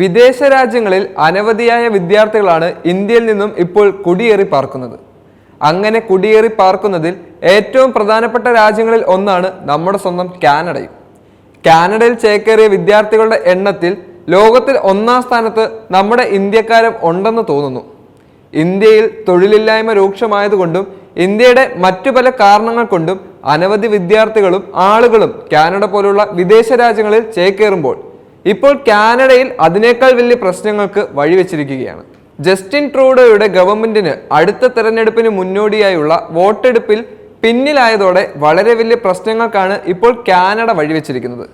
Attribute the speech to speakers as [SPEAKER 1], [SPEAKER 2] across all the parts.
[SPEAKER 1] വിദേശ രാജ്യങ്ങളിൽ അനവധിയായ വിദ്യാർത്ഥികളാണ് ഇന്ത്യയിൽ നിന്നും ഇപ്പോൾ കുടിയേറി പാർക്കുന്നത്. അങ്ങനെ കുടിയേറി പാർക്കുന്നതിൽ ഏറ്റവും പ്രധാനപ്പെട്ട രാജ്യങ്ങളിൽ ഒന്നാണ് നമ്മുടെ സ്വന്തം കാനഡയും. കാനഡയിൽ ചേക്കേറിയ വിദ്യാർത്ഥികളുടെ എണ്ണത്തിൽ ലോകത്തിൽ ഒന്നാം സ്ഥാനത്ത് നമ്മുടെ ഇന്ത്യക്കാരും ഉണ്ടെന്ന് തോന്നുന്നു. ഇന്ത്യയിൽ തൊഴിലില്ലായ്മ രൂക്ഷമായതുകൊണ്ടും ഇന്ത്യയുടെ മറ്റു പല കാരണങ്ങൾ കൊണ്ടും അനവധി വിദ്യാർത്ഥികളും ആളുകളും കാനഡ പോലുള്ള വിദേശ രാജ്യങ്ങളിൽ ചേക്കേറുമ്പോൾ ഇപ്പോൾ കാനഡയിൽ അതിനേക്കാൾ വലിയ പ്രശ്നങ്ങൾക്ക് വഴിവെച്ചിരിക്കുകയാണ്. ജസ്റ്റിൻ ട്രൂഡോയുടെ ഗവൺമെന്റിന് അടുത്ത തെരഞ്ഞെടുപ്പിന് മുന്നോടിയായുള്ള വോട്ടെടുപ്പിൽ പിന്നിലായതോടെ വളരെ വലിയ പ്രശ്നങ്ങൾക്കാണ് ഇപ്പോൾ കാനഡ വഴിവെച്ചിരിക്കുന്നത്.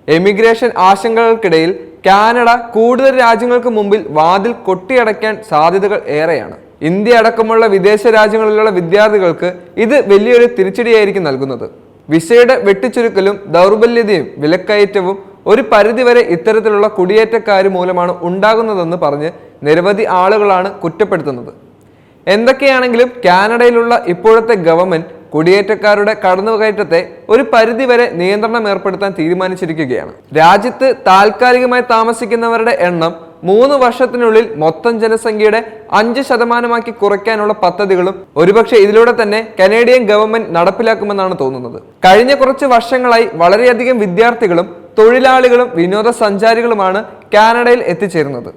[SPEAKER 1] എമിഗ്രേഷൻ ആശങ്കകൾക്കിടയിൽ കാനഡ കൂടുതൽ രാജ്യങ്ങൾക്ക് മുമ്പിൽ വാതിൽ കൊട്ടിയടയ്ക്കാൻ സാധ്യതകൾ ഏറെയാണ്. ഇന്ത്യ അടക്കമുള്ള വിദേശ രാജ്യങ്ങളിലുള്ള വിദ്യാർത്ഥികൾക്ക് ഇത് വലിയൊരു തിരിച്ചടിയായിരിക്കും നൽകുന്നത്. വിസയുടെ വെട്ടിച്ചുരുക്കലും ദൗർബല്യതയും വിലക്കയറ്റവും ഒരു പരിധിവരെ ഇത്തരത്തിലുള്ള കുടിയേറ്റക്കാർ മൂലമാണ് ഉണ്ടാകുന്നതെന്ന് പറഞ്ഞ് നിരവധി ആളുകളാണ് കുറ്റപ്പെടുത്തുന്നത്. എന്തൊക്കെയാണെങ്കിലും കാനഡയിലുള്ള ഇപ്പോഴത്തെ ഗവൺമെന്റ് കുടിയേറ്റക്കാരുടെ കടന്നുകയറ്റത്തെ ഒരു പരിധിവരെ നിയന്ത്രണം ഏർപ്പെടുത്താൻ തീരുമാനിച്ചിരിക്കുകയാണ്. രാജ്യത്ത് താൽക്കാലികമായി താമസിക്കുന്നവരുടെ എണ്ണം 3 വർഷത്തിനുള്ളിൽ മൊത്തം ജനസംഖ്യയുടെ 5% കുറയ്ക്കാനുള്ള പദ്ധതികളും ഒരുപക്ഷെ ഇതിലൂടെ തന്നെ കനേഡിയൻ ഗവൺമെന്റ് നടപ്പിലാക്കുമെന്നാണ് തോന്നുന്നത്. കഴിഞ്ഞ കുറച്ച് വർഷങ്ങളായി വളരെയധികം വിദ്യാർത്ഥികളും തൊഴിലാളികളും വിനോദസഞ്ചാരികളുമാണ് കാനഡയിൽ എത്തിച്ചേരുന്നത്.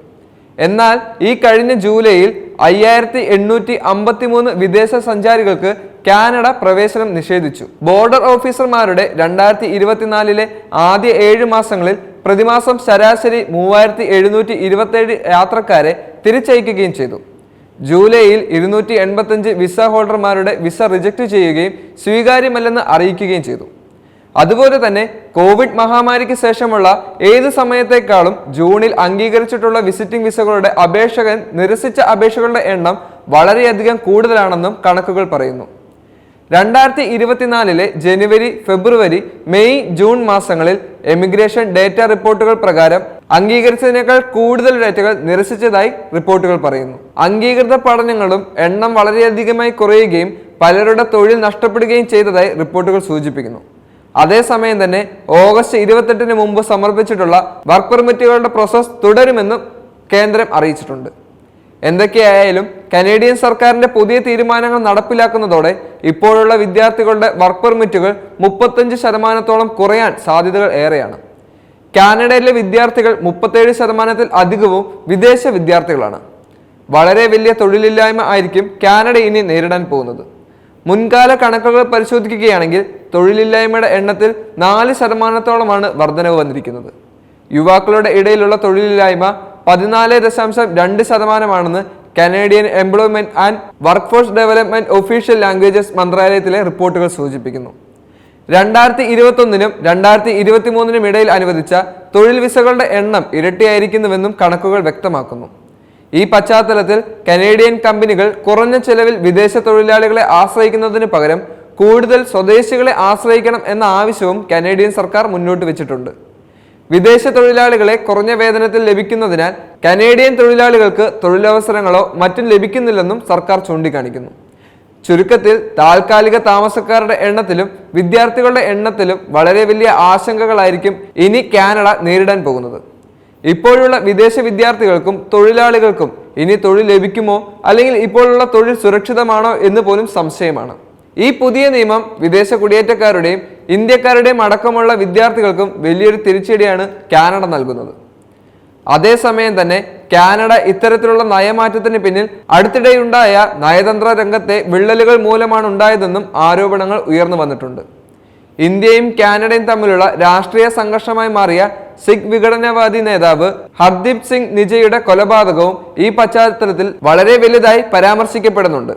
[SPEAKER 1] എന്നാൽ ഈ കഴിഞ്ഞ ജൂലൈയിൽ 5853 വിദേശ സഞ്ചാരികൾക്ക് കാനഡ പ്രവേശനം നിഷേധിച്ചു. ബോർഡർ ഓഫീസർമാരുടെ 2024 ആദ്യ 7 മാസങ്ങളിൽ പ്രതിമാസം ശരാശരി 3727 യാത്രക്കാരെ തിരിച്ചയക്കുകയും ചെയ്തു. ജൂലൈയിൽ 285 വിസ ഹോൾഡർമാരുടെ വിസ റിജക്ട് ചെയ്യുകയും സ്വീകാര്യമല്ലെന്ന് അറിയിക്കുകയും ചെയ്തു. അതുപോലെ തന്നെ കോവിഡ് മഹാമാരിക്ക് ശേഷമുള്ള ഏത് സമയത്തേക്കാളും ജൂണിൽ അംഗീകരിച്ചിട്ടുള്ള വിസിറ്റിംഗ് വിസകളുടെ അപേക്ഷകൻ നിരസിച്ച അപേക്ഷകളുടെ എണ്ണം വളരെയധികം കൂടുതലാണെന്നും കണക്കുകൾ പറയുന്നു. 2024 ജനുവരി, ഫെബ്രുവരി, മെയ്, ജൂൺ മാസങ്ങളിൽ എമിഗ്രേഷൻ ഡേറ്റ റിപ്പോർട്ടുകൾ പ്രകാരം അംഗീകരിച്ചതിനേക്കാൾ കൂടുതൽ ഡേറ്റകൾ നിരസിച്ചതായി റിപ്പോർട്ടുകൾ പറയുന്നു. അംഗീകൃത പഠനങ്ങളും എണ്ണം വളരെയധികമായി കുറയുകയും പലരുടെ തൊഴിൽ നഷ്ടപ്പെടുകയും ചെയ്തതായി റിപ്പോർട്ടുകൾ സൂചിപ്പിക്കുന്നു. അതേസമയം തന്നെ ഓഗസ്റ്റ് 28 മുമ്പ് സമർപ്പിച്ചിട്ടുള്ള വർക്ക് പെർമിറ്റുകളുടെ പ്രോസസ് തുടരുമെന്നും കേന്ദ്രം അറിയിച്ചിട്ടുണ്ട്. എന്തൊക്കെയായാലും കനേഡിയൻ സർക്കാരിന്റെ പുതിയ തീരുമാനങ്ങൾ നടപ്പിലാക്കുന്നതോടെ ഇപ്പോഴുള്ള വിദ്യാർത്ഥികളുടെ വർക്ക് പെർമിറ്റുകൾ 35% കുറയാൻ സാധ്യതകൾ ഏറെയാണ്. കാനഡയിലെ വിദ്യാർത്ഥികൾ 37% അധികവും വിദേശ വിദ്യാർത്ഥികളാണ്. വളരെ വലിയ തൊഴിലില്ലായ്മ ആയിരിക്കും കാനഡ ഇനി നേരിടാൻ പോകുന്നത്. മുൻകാല കണക്കുകൾ പരിശോധിക്കുകയാണെങ്കിൽ തൊഴിലില്ലായ്മയുടെ എണ്ണത്തിൽ 4%-ഓളമാണ് വർധനവ് വന്നിരിക്കുന്നത്. യുവാക്കളുടെ ഇടയിലുള്ള തൊഴിലില്ലായ്മ 14.2%-ആണെന്ന് Canadian employment and workforce development official languages മന്ത്രാലയത്തിലെ റിപ്പോർട്ടുകൾ സൂചിപ്പിക്കുന്നു. 2021-നും 2023-നും ഇടയിൽ അനുവദിച്ച തൊഴിൽ വിസകളുടെ എണ്ണം ഇരട്ടിയായിരിക്കുന്നുവെന്നും കണക്കുകൾ വ്യക്തമാക്കുന്നു. ഈ പശ്ചാത്തലത്തിൽ കനേഡിയൻ കമ്പനികൾ കുറഞ്ഞ ചെലവിൽ വിദേശ തൊഴിലാളികളെ ആശ്രയിക്കുന്നതിന് പകരം കൂടുതൽ സ്വദേശികളെ ആശ്രയിക്കണം എന്ന ആവശ്യവും കനേഡിയൻ സർക്കാർ മുന്നോട്ട് വെച്ചിട്ടുണ്ട്. വിദേശ തൊഴിലാളികളെ കുറഞ്ഞ വേതനത്തിൽ ലഭിക്കുന്നതിനാൽ കനേഡിയൻ തൊഴിലാളികൾക്ക് തൊഴിലവസരങ്ങളോ മറ്റും ലഭിക്കുന്നില്ലെന്നും സർക്കാർ ചൂണ്ടിക്കാണിക്കുന്നു. ചുരുക്കത്തിൽ താൽക്കാലിക താമസക്കാരുടെ എണ്ണത്തിലും വിദ്യാർത്ഥികളുടെ എണ്ണത്തിലും വളരെ വലിയ ആശങ്കകളായിരിക്കും ഇനി കാനഡ നേരിടാൻ പോകുന്നത്. ഇപ്പോഴുള്ള വിദേശ വിദ്യാർത്ഥികൾക്കും തൊഴിലാളികൾക്കും ഇനി തൊഴിൽ ലഭിക്കുമോ, അല്ലെങ്കിൽ ഇപ്പോഴുള്ള തൊഴിൽ സുരക്ഷിതമാണോ എന്ന് പോലും സംശയമാണ്. ഈ പുതിയ നിയമം വിദേശ കുടിയേറ്റക്കാരുടെയും ഇന്ത്യക്കാരുടെയും അടക്കമുള്ള വിദ്യാർത്ഥികൾക്കും വലിയൊരു തിരിച്ചടിയാണ് കാനഡ നൽകുന്നത്. അതേസമയം തന്നെ കാനഡ ഇത്തരത്തിലുള്ള നയമാറ്റത്തിന് പിന്നിൽ അടുത്തിടെയുണ്ടായ നയതന്ത്ര രംഗത്തെ വിള്ളലുകൾ മൂലമാണ് ഉണ്ടായതെന്നും ആരോപണങ്ങൾ ഉയർന്നു വന്നിട്ടുണ്ട്. ഇന്ത്യയും കാനഡയും തമ്മിലുള്ള രാഷ്ട്രീയ സംഘർഷമായി മാറിയ സിഖ് വിഘടനവാദി നേതാവ് ഹർദീപ് സിംഗ് നിജയുടെ കൊലപാതകവും ഈ പശ്ചാത്തലത്തിൽ വളരെ വലുതായി പരാമർശിക്കപ്പെടുന്നുണ്ട്.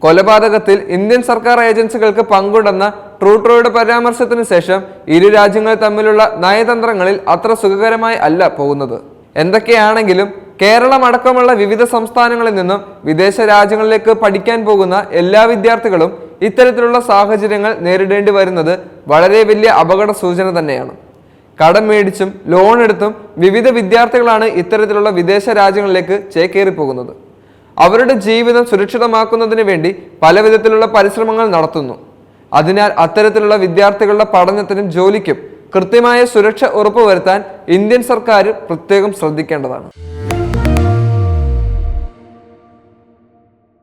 [SPEAKER 1] കൊലപാതകത്തിൽ ഇന്ത്യൻ സർക്കാർ ഏജൻസികൾക്ക് പങ്കുണ്ടെന്ന ട്രൂഡോയുടെ പരാമർശത്തിന് ശേഷം ഇരു രാജ്യങ്ങൾ തമ്മിലുള്ള നയതന്ത്രങ്ങളിൽ അത്ര സുഖകരമായി അല്ല പോകുന്നത്. എന്തൊക്കെയാണെങ്കിലും കേരളം അടക്കമുള്ള വിവിധ സംസ്ഥാനങ്ങളിൽ നിന്നും വിദേശ രാജ്യങ്ങളിലേക്ക് പഠിക്കാൻ പോകുന്ന എല്ലാ വിദ്യാർത്ഥികളും ഇത്തരത്തിലുള്ള സാഹചര്യങ്ങൾ നേരിടേണ്ടി വരുന്നത് വളരെ വലിയ അപകട സൂചന തന്നെയാണ്. കടം മേടിച്ചും ലോൺ എടുത്തും വിവിധ വിദ്യാർത്ഥികളാണ് ഇത്തരത്തിലുള്ള വിദേശ രാജ്യങ്ങളിലേക്ക് ചേക്കേറി പോകുന്നത്. അവരുടെ ജീവിതം സുരക്ഷിതമാക്കുന്നതിന് വേണ്ടി പല വിധത്തിലുള്ള പരിശ്രമങ്ങൾ നടത്തുന്നു. അതിനാൽ അത്തരത്തിലുള്ള വിദ്യാർത്ഥികളുടെ പഠനത്തിനും ജോലിക്കും കൃത്യമായ സുരക്ഷ ഉറപ്പുവരുത്താൻ ഇന്ത്യൻ സർക്കാർ പ്രത്യേകം ശ്രദ്ധിക്കേണ്ടതാണ്.